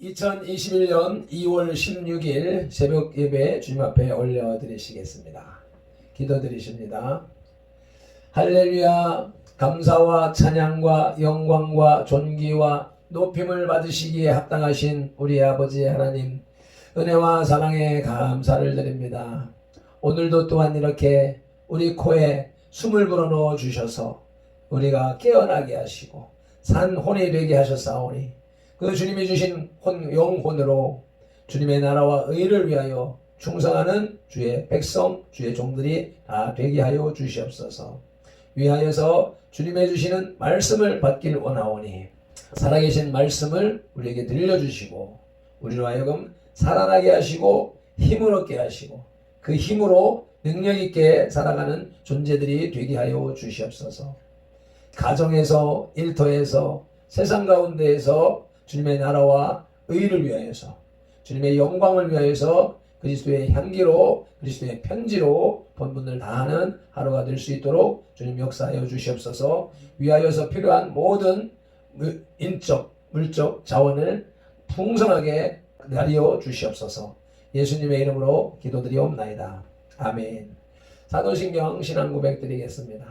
2021년 2월 16일 새벽 예배 주님 앞에 올려드리시겠습니다. 기도드리십니다. 할렐루야. 감사와 찬양과 영광과 존귀와 높임을 받으시기에 합당하신 우리 아버지 하나님, 은혜와 사랑에 감사를 드립니다. 오늘도 또한 이렇게 우리 코에 숨을 불어넣어 주셔서 우리가 깨어나게 하시고 산혼이 되게 하셨사오니 그 주님이 주신 영혼으로 주님의 나라와 의를 위하여 충성하는 주의 백성, 주의 종들이 다 되게 하여 주시옵소서. 위하여서 주님의 주시는 말씀을 받길 원하오니 살아계신 말씀을 우리에게 들려주시고 우리로 하여금 살아나게 하시고 힘을 얻게 하시고 그 힘으로 능력있게 살아가는 존재들이 되게 하여 주시옵소서. 가정에서, 일터에서, 세상 가운데에서 주님의 나라와 의를 위하여서 주님의 영광을 위하여서 그리스도의 향기로 그리스도의 편지로 본분을 다하는 하루가 될 수 있도록 주님 역사하여 주시옵소서. 위하여서 필요한 모든 인적, 물적 자원을 풍성하게 나리어 주시옵소서. 예수님의 이름으로 기도드리옵나이다. 아멘. 사도신경 신앙 고백 드리겠습니다.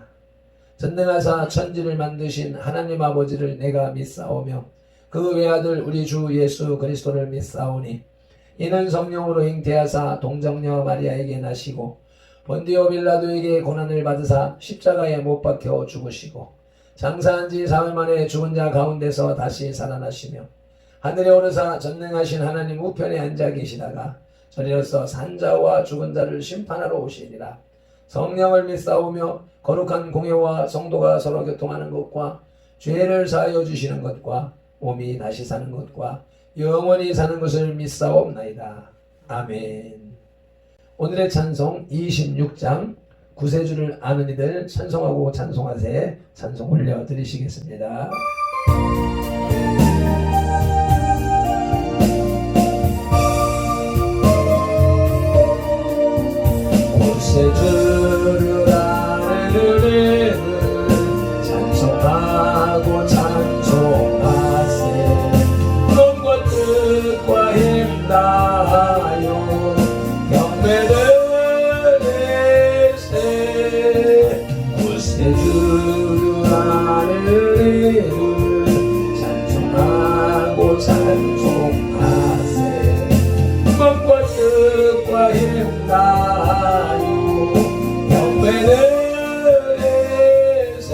전능하사 천지를 만드신 하나님 아버지를 내가 믿사오며 그 외아들 우리 주 예수 그리스도를 믿사오니 이는 성령으로 잉태하사 동정녀 마리아에게 나시고 본디오 빌라도에게 고난을 받으사 십자가에 못 박혀 죽으시고 장사한 지 사흘 만에 죽은 자 가운데서 다시 살아나시며 하늘에 오르사 전능하신 하나님 우편에 앉아 계시다가 저리로서 산자와 죽은 자를 심판하러 오시리라. 성령을 믿사오며 거룩한 공회와 성도가 서로 교통하는 것과 죄를 사하여 주시는 것과 몸이 다시 사는 것과 영원히 사는 것을 믿사옵나이다. 아멘. 오늘의 찬송 26장 구세주를 아는 이들 찬송하고 찬송하세. 찬송 올려드리시겠습니다. 구세주를 아는 이들 찬송하고 찬송하세. 몸과 뜻과 힘 다하여 경배를 내세. 구세주를 아는 이들 찬송하고 찬송하세. 몸과 뜻과 힘 다하여 경배를 내세.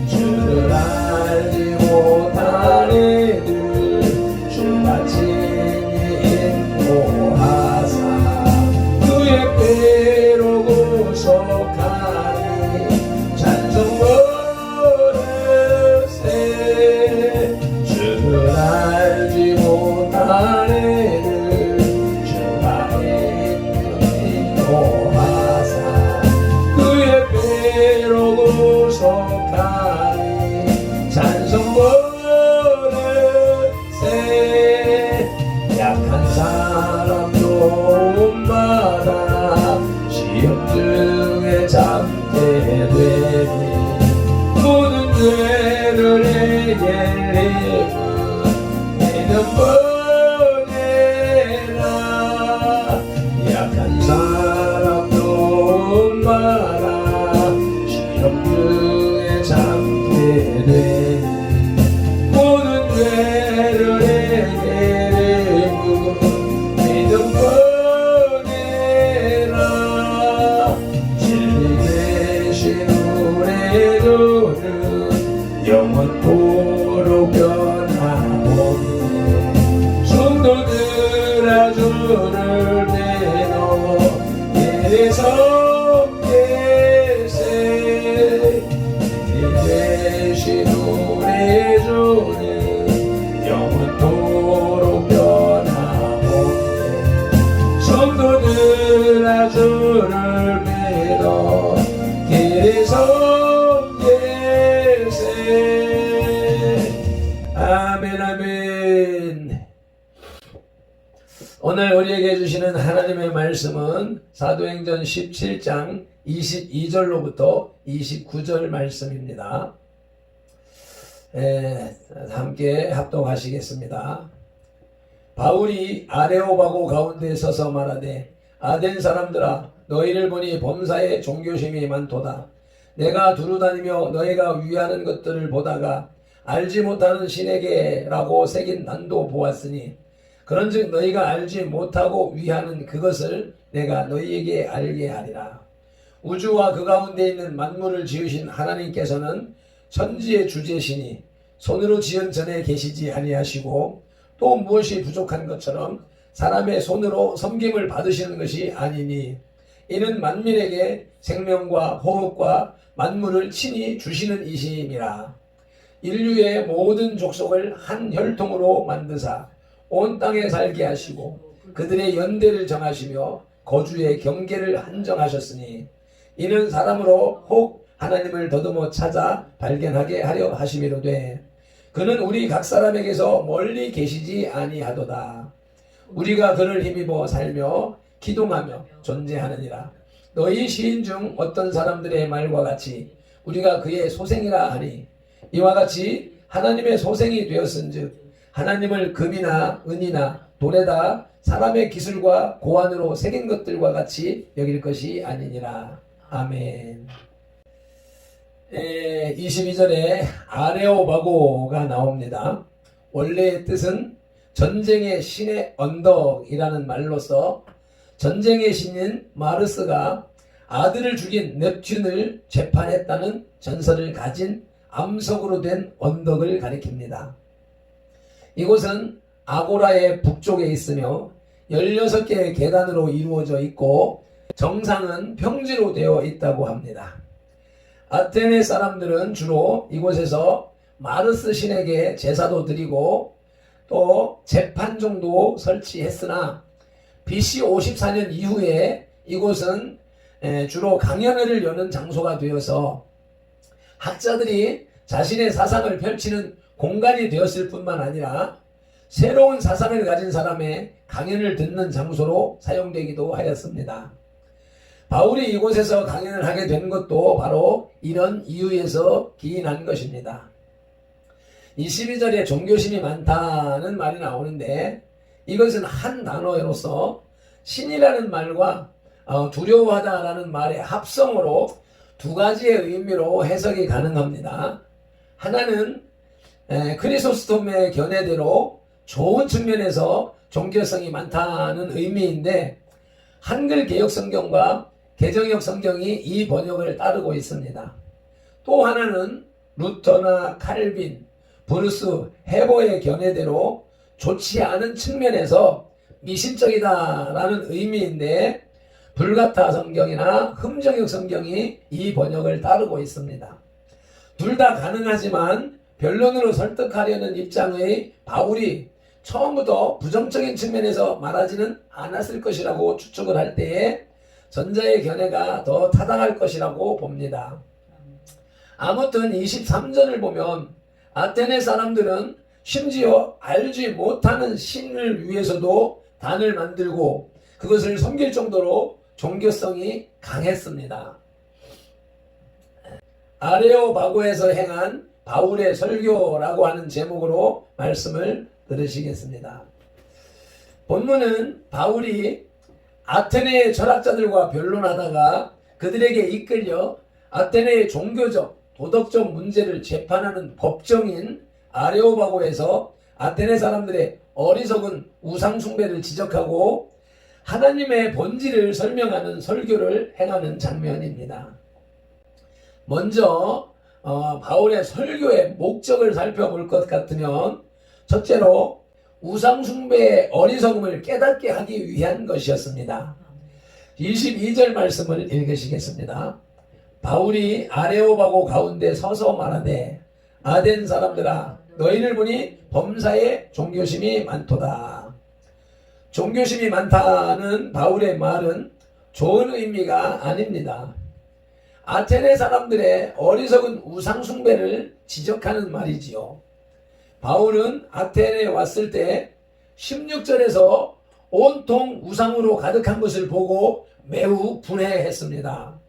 주를 알지 못한 이들 주가 친히 인도하사 그의 배로 구속하니 찬송 부르세. 주를 알지 못한 이들 주가 인도하사 그의 배로 구속하니 찬송 부르세. 약한 사람 도움받아 시험 중에 참게 되니 모든 죄를 해결리고 믿음 보내라. 약한 사람 도움받아 시험 중에 참게 되니 모든 죄를 해결리고 믿음 보내라. 진리 대신 우리 주는 영원토록 변함없네. 성도들아 주를 믿어 예리성 계세. 진리 대신 우리 주는 영원토록 변함없네. 성도들아 주를 믿어 예리성 계세. 아멘 아멘. 오늘 우리에게 주시는 하나님의 말씀은 사도행전 17장 22절로부터 29절 말씀입니다. 함께 합독하시겠습니다. 바울이 아레오바고 가운데 서서 말하되 아덴 사람들아 너희를 보니 범사에 종교심이 많도다. 내가 두루다니며 너희가 위하는 것들을 보다가 알지 못하는 신에게라고 새긴 난도 보았으니 그런즉 너희가 알지 못하고 위하는 그것을 내가 너희에게 알게 하리라. 우주와 그 가운데 있는 만물을 지으신 하나님께서는 천지의 주제시니 손으로 지은 전에 계시지 아니하시고 또 무엇이 부족한 것처럼 사람의 손으로 섬김을 받으시는 것이 아니니 이는 만민에게 생명과 호흡과 만물을 친히 주시는 이심이라. 인류의 모든 족속을 한 혈통으로 만드사 온 땅에 살게 하시고 그들의 연대를 정하시며 거주의 경계를 한정하셨으니 이는 사람으로 혹 하나님을 더듬어 찾아 발견하게 하려 하심이로되 그는 우리 각 사람에게서 멀리 계시지 아니하도다. 우리가 그를 힘입어 살며 기동하며 존재하느니라. 너희 시인 중 어떤 사람들의 말과 같이 우리가 그의 소생이라 하니 이와 같이 하나님의 소생이 되었은즉 하나님을 금이나 은이나 돌에다 사람의 기술과 고안으로 새긴 것들과 같이 여길 것이 아니니라. 아멘. 22절에 아레오바고가 나옵니다. 원래의 뜻은 전쟁의 신의 언덕이라는 말로서 전쟁의 신인 마르스가 아들을 죽인 넵튠을 재판했다는 전설을 가진 암석으로 된 언덕을 가리킵니다. 이곳은 아고라의 북쪽에 있으며 16개의 계단으로 이루어져 있고 정상은 평지로 되어 있다고 합니다. 아테네 사람들은 주로 이곳에서 마르스 신에게 제사도 드리고 또 재판정도 설치했으나 BC 54년 이후에 이곳은 주로 강연회를 여는 장소가 되어서 학자들이 자신의 사상을 펼치는 공간이 되었을 뿐만 아니라 새로운 사상을 가진 사람의 강연을 듣는 장소로 사용되기도 하였습니다. 바울이 이곳에서 강연을 하게 된 것도 바로 이런 이유에서 기인한 것입니다. 22절에 종교심이 많다는 말이 나오는데 이것은 한 단어로서 신이라는 말과 두려워하다라는 말의 합성으로 두 가지의 의미로 해석이 가능합니다. 하나는 크리소스톰의 견해대로 좋은 측면에서 종교성이 많다는 의미인데 한글 개역 성경과 개정역 성경이 이 번역을 따르고 있습니다. 또 하나는 루터나 칼빈, 브루스, 헤버의 견해대로 좋지 않은 측면에서 미신적이다라는 의미인데 불가타 성경이나 흠정역 성경이 이 번역을 따르고 있습니다. 둘 다 가능하지만 변론으로 설득하려는 입장의 바울이 처음부터 부정적인 측면에서 말하지는 않았을 것이라고 추측을 할 때에 전자의 견해가 더 타당할 것이라고 봅니다. 아무튼 23절을 보면 아테네 사람들은 심지어 알지 못하는 신을 위해서도 단을 만들고 그것을 섬길 정도로 종교성이 강했습니다. 아레오바고에서 행한 바울의 설교라고 하는 제목으로 말씀을 들으시겠습니다. 본문은 바울이 아테네의 철학자들과 변론하다가 그들에게 이끌려 아테네의 종교적, 도덕적 문제를 재판하는 법정인 아레오바고에서 아테네 사람들의 어리석은 우상숭배를 지적하고 하나님의 본질을 설명하는 설교를 행하는 장면입니다. 먼저 바울의 설교의 목적을 살펴볼 것 같으면 첫째로 우상숭배의 어리석음을 깨닫게 하기 위한 것이었습니다. 22절 말씀을 읽으시겠습니다. 바울이 아레오바고 가운데 서서 말하되 아덴 사람들아 너희를 보니 범사에 종교심이 많도다. 종교심이 많다는 바울의 말은 좋은 의미가 아닙니다. 아테네 사람들의 어리석은 우상숭배를 지적하는 말이지요. 바울은 아테네에 왔을 때 16절에서 온통 우상으로 가득한 것을 보고 매우 분해했습니다.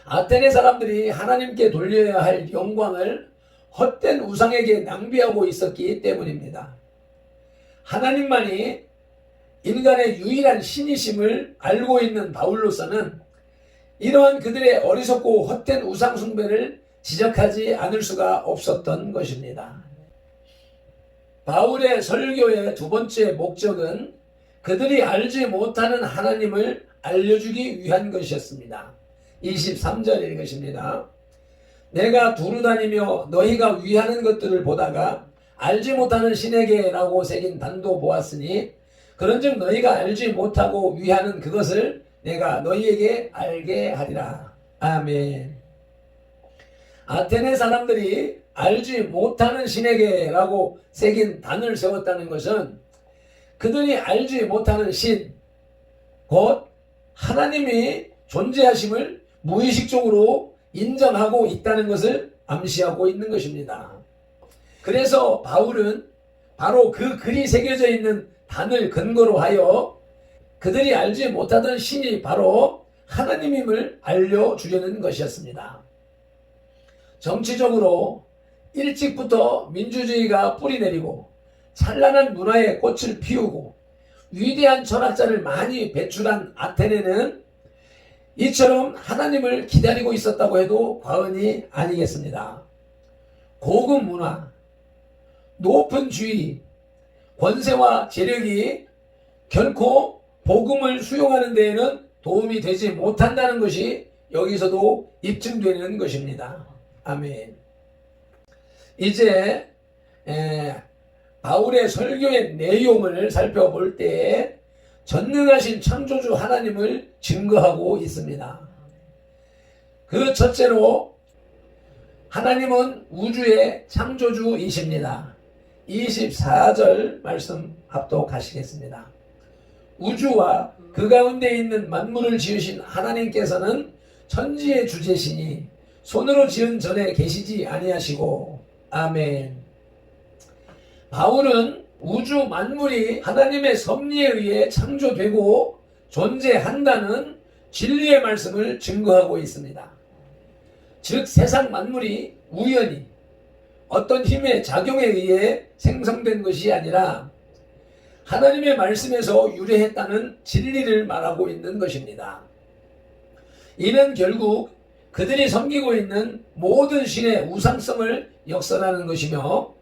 아테네 사람들이 하나님께 돌려야 할 영광을 헛된 우상에게 낭비하고 있었기 때문입니다. 하나님만이 인간의 유일한 신이심을 알고 있는 바울로서는 이러한 그들의 어리석고 헛된 우상 숭배를 지적하지 않을 수가 없었던 것입니다. 바울의 설교의 두 번째 목적은 그들이 알지 못하는 하나님을 알려주기 위한 것이었습니다. 23절 읽으십니다. 내가 두루다니며 너희가 위하는 것들을 보다가 알지 못하는 신에게 라고 새긴 단도 보았으니 그런즉 너희가 알지 못하고 위하는 그것을 내가 너희에게 알게 하리라. 아멘. 아테네 사람들이 알지 못하는 신에게 라고 새긴 단을 세웠다는 것은 그들이 알지 못하는 신, 곧 하나님이 존재하심을 무의식적으로 인정하고 있다는 것을 암시하고 있는 것입니다. 그래서 바울은 바로 그 글이 새겨져 있는 단을 근거로 하여 그들이 알지 못하던 신이 바로 하나님임을 알려주려는 것이었습니다. 정치적으로 일찍부터 민주주의가 뿌리내리고 찬란한 문화의 꽃을 피우고 위대한 철학자를 많이 배출한 아테네는 이처럼 하나님을 기다리고 있었다고 해도 과언이 아니겠습니다. 고급 문화, 높은 주의, 권세와 재력이 결코 복음을 수용하는 데에는 도움이 되지 못한다는 것이 여기서도 입증되는 것입니다. 아멘. 이제 바울의 설교의 내용을 살펴볼 때 전능하신 창조주 하나님을 증거하고 있습니다. 그 첫째로 하나님은 우주의 창조주이십니다. 24절 말씀 합독하시겠습니다. 우주와 그 가운데 있는 만물을 지으신 하나님께서는 천지의 주제시니 손으로 지은 전에 계시지 아니하시고. 아멘. 바울은 우주 만물이 하나님의 섭리에 의해 창조되고 존재한다는 진리의 말씀을 증거하고 있습니다. 즉 세상 만물이 우연히 어떤 힘의 작용에 의해 생성된 것이 아니라 하나님의 말씀에서 유래했다는 진리를 말하고 있는 것입니다. 이는 결국 그들이 섬기고 있는 모든 신의 우상성을 역설하는 것이며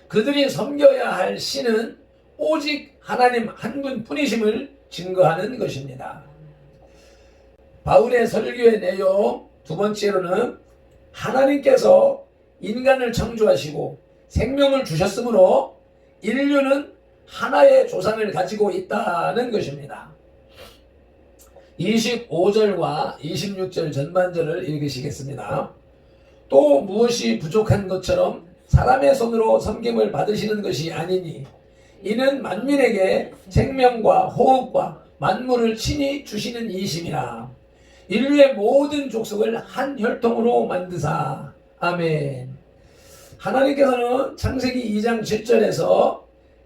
그들이 섬겨야 할 신은 오직 하나님 한 분뿐이심을 증거하는 것입니다. 바울의 설교의 내용 두 번째로는 하나님께서 인간을 창조하시고 생명을 주셨으므로 인류는 하나의 조상을 가지고 있다는 것입니다. 25절과 26절 전반절을 읽으시겠습니다. 또 무엇이 부족한 것처럼 사람의 손으로 섬김을 받으시는 것이 아니니 이는 만민에게 생명과 호흡과 만물을 친히 주시는 이심이라. 인류의 모든 족속을 한 혈통으로 만드사. 아멘. 하나님께서는 창세기 2장 7절에서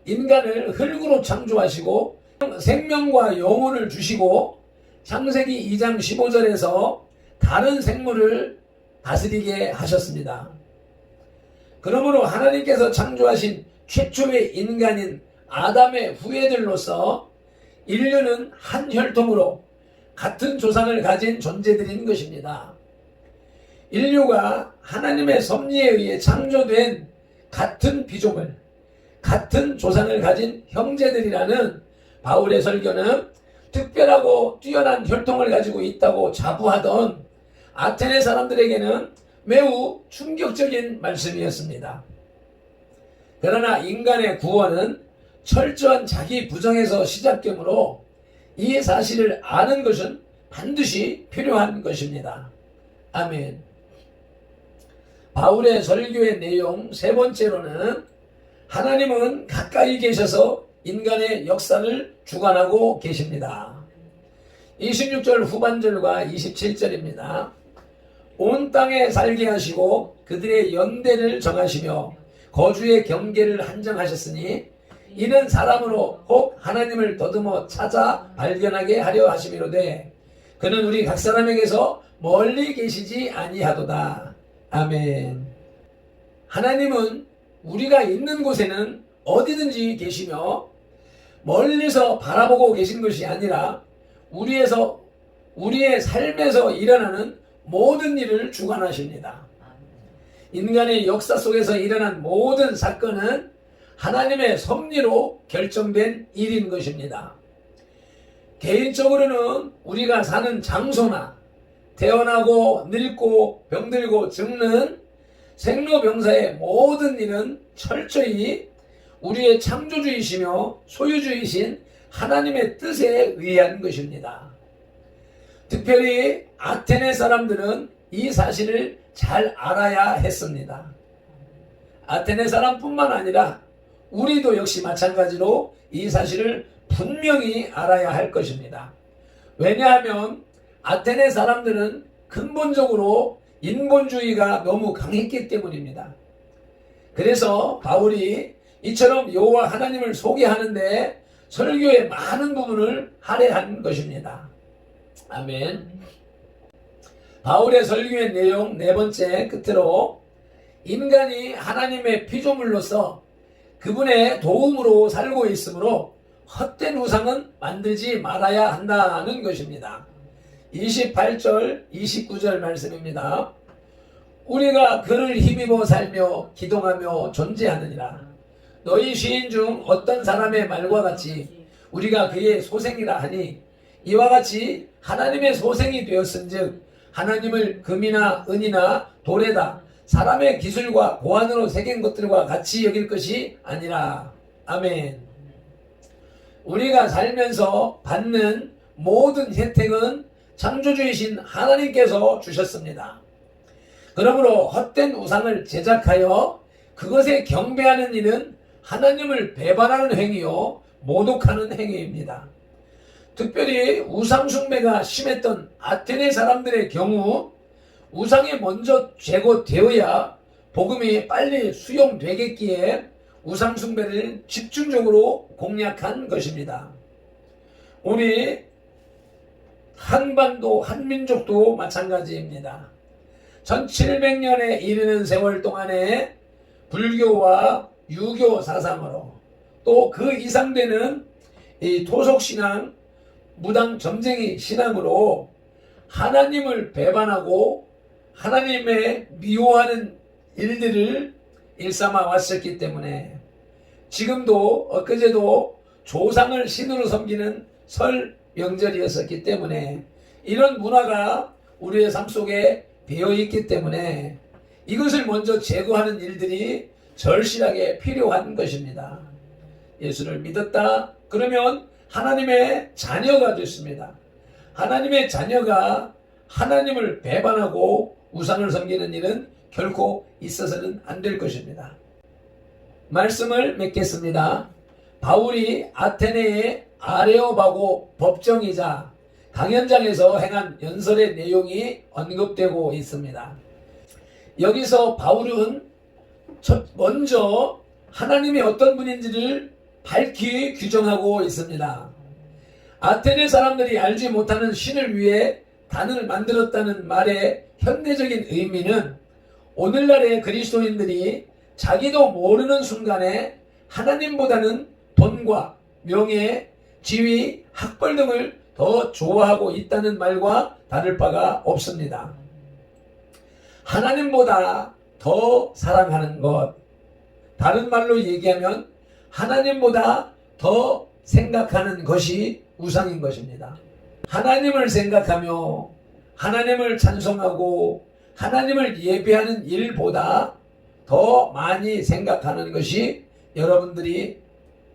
인간을 흙으로 창조하시고 생명과 영혼을 주시고 창세기 2장 15절에서 다른 생물을 다스리게 하셨습니다. 그러므로 하나님께서 창조하신 최초의 인간인 아담의 후예들로서 인류는 한 혈통으로 같은 조상을 가진 존재들인 것입니다. 인류가 하나님의 섭리에 의해 창조된 같은 피조물, 같은 조상을 가진 형제들이라는 바울의 설교는 특별하고 뛰어난 혈통을 가지고 있다고 자부하던 아테네 사람들에게는 매우 충격적인 말씀이었습니다. 그러나 인간의 구원은 철저한 자기 부정에서 시작되므로 이 사실을 아는 것은 반드시 필요한 것입니다. 아멘. 바울의 설교의 내용 세 번째로는 하나님은 가까이 계셔서 인간의 역사를 주관하고 계십니다. 26절 후반절과 27절입니다. 온 땅에 살게 하시고 그들의 연대를 정하시며 거주의 경계를 한정하셨으니 이는 사람으로 혹 하나님을 더듬어 찾아 발견하게 하려 하심이로되 그는 우리 각 사람에게서 멀리 계시지 아니하도다. 아멘. 하나님은 우리가 있는 곳에는 어디든지 계시며 멀리서 바라보고 계신 것이 아니라 우리의 삶에서 일어나는 모든 일을 주관하십니다. 인간의 역사 속에서 일어난 모든 사건은 하나님의 섭리로 결정된 일인 것입니다. 개인적으로는 우리가 사는 장소나 태어나고 늙고 병들고 죽는 생로병사의 모든 일은 철저히 우리의 창조주이시며 소유주이신 하나님의 뜻에 의한 것입니다. 특별히 아테네 사람들은 이 사실을 잘 알아야 했습니다. 아테네 사람뿐만 아니라 우리도 역시 마찬가지로 이 사실을 분명히 알아야 할 것입니다. 왜냐하면 아테네 사람들은 근본적으로 인본주의가 너무 강했기 때문입니다. 그래서 바울이 이처럼 여호와 하나님을 소개하는데 설교의 많은 부분을 할애한 것입니다. 아멘. 바울의 설교의 내용 네 번째 끝으로 인간이 하나님의 피조물로서 그분의 도움으로 살고 있으므로 헛된 우상은 만들지 말아야 한다는 것입니다. 28절 29절 말씀입니다. 우리가 그를 힘입어 살며 기동하며 존재하느니라. 너희 시인 중 어떤 사람의 말과 같이 우리가 그의 소생이라 하니 이와 같이 하나님의 소생이 되었은즉 하나님을 금이나 은이나 돌에다 사람의 기술과 고안으로 새긴 것들과 같이 여길 것이 아니라. 아멘. 우리가 살면서 받는 모든 혜택은 창조주이신 하나님께서 주셨습니다. 그러므로 헛된 우상을 제작하여 그것에 경배하는 일은 하나님을 배반하는 행위요 모독하는 행위입니다. 특별히 우상 숭배가 심했던 아테네 사람들의 경우 우상이 먼저 제거되어야 복음이 빨리 수용되겠기에 우상 숭배를 집중적으로 공략한 것입니다. 우리 한반도 한민족도 마찬가지입니다. 1700년에 이르는 세월 동안에 불교와 유교 사상으로 또 그 이상 되는 이 토속신앙, 무당 점쟁이 신앙으로 하나님을 배반하고 하나님의 미워하는 일들을 일삼아 왔었기 때문에 지금도 엊그제도 조상을 신으로 섬기는 설 명절이었었기 때문에 이런 문화가 우리의 삶 속에 배어 있기 때문에 이것을 먼저 제거하는 일들이 절실하게 필요한 것입니다. 예수를 믿었다 그러면 하나님의 자녀가 됐습니다. 하나님의 자녀가 하나님을 배반하고 우상을 섬기는 일은 결코 있어서는 안 될 것입니다. 말씀을 맺겠습니다. 바울이 아테네의 아레오바고 법정이자 강연장에서 행한 연설의 내용이 언급되고 있습니다. 여기서 바울은 먼저 하나님이 어떤 분인지를 밝히 규정하고 있습니다. 아테네 사람들이 알지 못하는 신을 위해 단을 만들었다는 말의 현대적인 의미는 오늘날의 그리스도인들이 자기도 모르는 순간에 하나님보다는 돈과 명예, 지위, 학벌 등을 더 좋아하고 있다는 말과 다를 바가 없습니다. 하나님보다 더 사랑하는 것, 다른 말로 얘기하면 하나님보다 더 생각하는 것이 우상인 것입니다. 하나님을 생각하며 하나님을 찬송하고 하나님을 예배하는 일보다 더 많이 생각하는 것이 여러분들이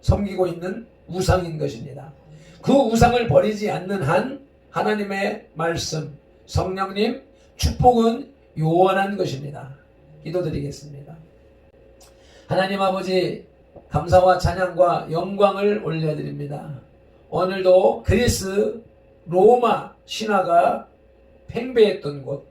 섬기고 있는 우상인 것입니다. 그 우상을 버리지 않는 한 하나님의 말씀, 성령님, 축복은 요원한 것입니다. 기도드리겠습니다. 하나님 아버지, 감사와 찬양과 영광을 올려드립니다. 오늘도 그리스, 로마 신화가 팽배했던 곳,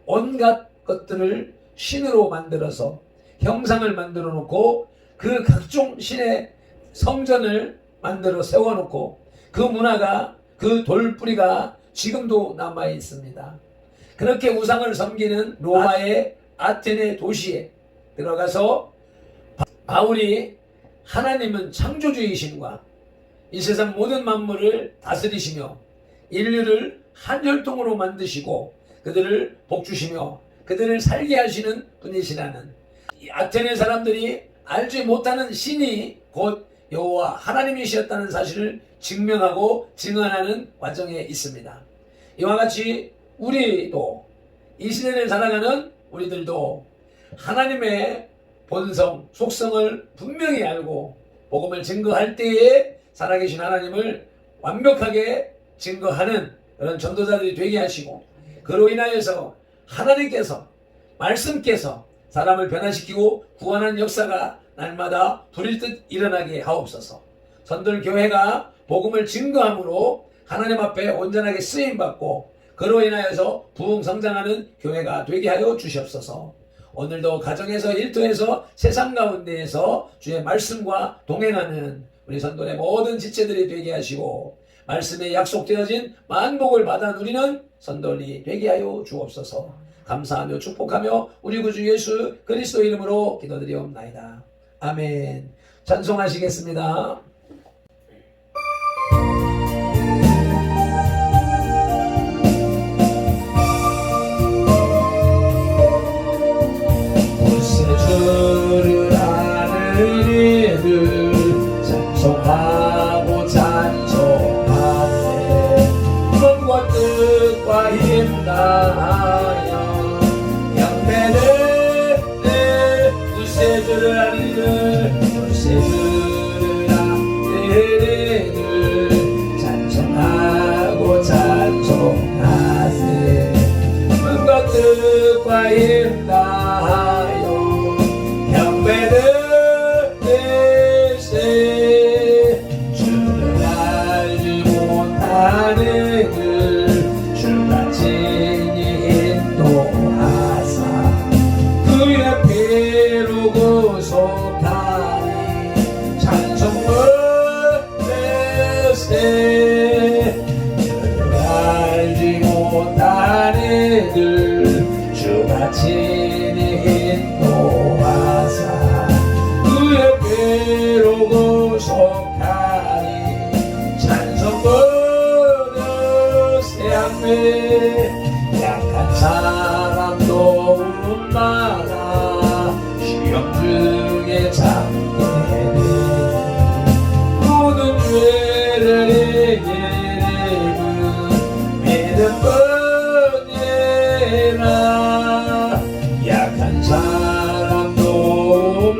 온갖 것들을 신으로 만들어서 형상을 만들어 놓고 그 각종 신의 성전을 만들어 세워놓고 그 문화가, 그 돌뿌리가 지금도 남아 있습니다. 그렇게 우상을 섬기는 로마의 아테네 도시에, 들어가서 바울이 하나님은 창조주이신과 이 세상 모든 만물을 다스리시며 인류를 한 혈통으로 만드시고 그들을 복주시며 그들을 살게 하시는 분이시라는, 이 아테네 사람들이 알지 못하는 신이 곧 여호와 하나님이시였다는 사실을 증명하고 증언하는 과정에 있습니다. 이와 같이 우리도, 이 시대를 살아가는 우리들도 하나님의 본성, 속성을 분명히 알고 복음을 증거할 때에 살아계신 하나님을 완벽하게 증거하는 그런 전도자들이 되게 하시고, 그로 인하여서 하나님께서, 말씀께서 사람을 변화시키고 구원하는 역사가 날마다 불일듯 일어나게 하옵소서. 선돌교회가 복음을 증거함으로 하나님 앞에 온전하게 쓰임받고 그로 인하여서 부흥성장하는 교회가 되게 하여 주시옵소서. 오늘도 가정에서, 일터에서, 세상 가운데에서 주의 말씀과 동행하는 우리 선돌의 모든 지체들이 되게 하시고 말씀에 약속되어진 만복을 받아 누리는 선돌이 되게 하여 주옵소서. 감사하며 축복하며 우리 구주 예수 그리스도 이름으로 기도드리옵나이다. 아멘. 찬송하시겠습니다. 주를 아는 이를 찬송하고 찬송하세. 몸과 뜻과 힘 다하여 경배를 구세주를 아는 이를 구세주를 아는 이를 찬송하고 찬송하세. 몸과 뜻과 힘 다하여 주를 알지 못하는 주가 친히 인도하사 그의 피로 구속하니 찬송 부르세. 주를 알지 못하는 주가 친히 인도하사 그의 피로 구속하니 찬송 부르세. 아멘. 약한 사람도 울마라 시험 중에 잠게 되니 모든 죄를 이기는 믿음 뿐이라. 약한 사람도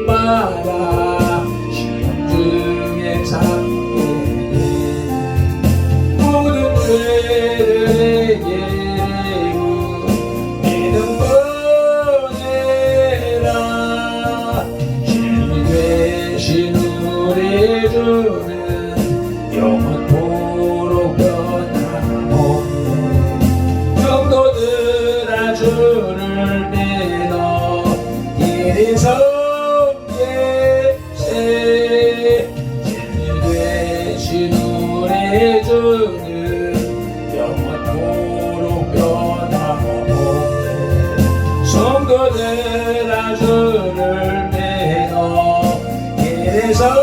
마라 시험 중에 잠게 되니 모든 죄를 이기는 믿음 뿐이라. 진리 되신 우리 주는 영원토록 변함없네. 성도들아 주를 믿어 이리 섬기세. 진리 되신 우리 주는 영원토록 변함없네. 성도들아 주를 믿어 이리 섬기세.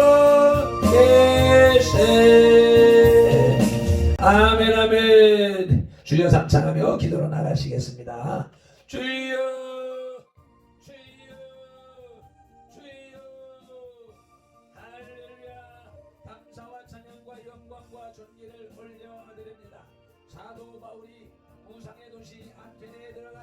아멘. 아멘. 주여 삼창하며 기도로 나가시겠습니다. 주여 주여 주여. 할렐루야. 감사와 찬양과 영광과 존귀를 올려드립니다. 사도 바울이 무상의 도시 아테네에 들어가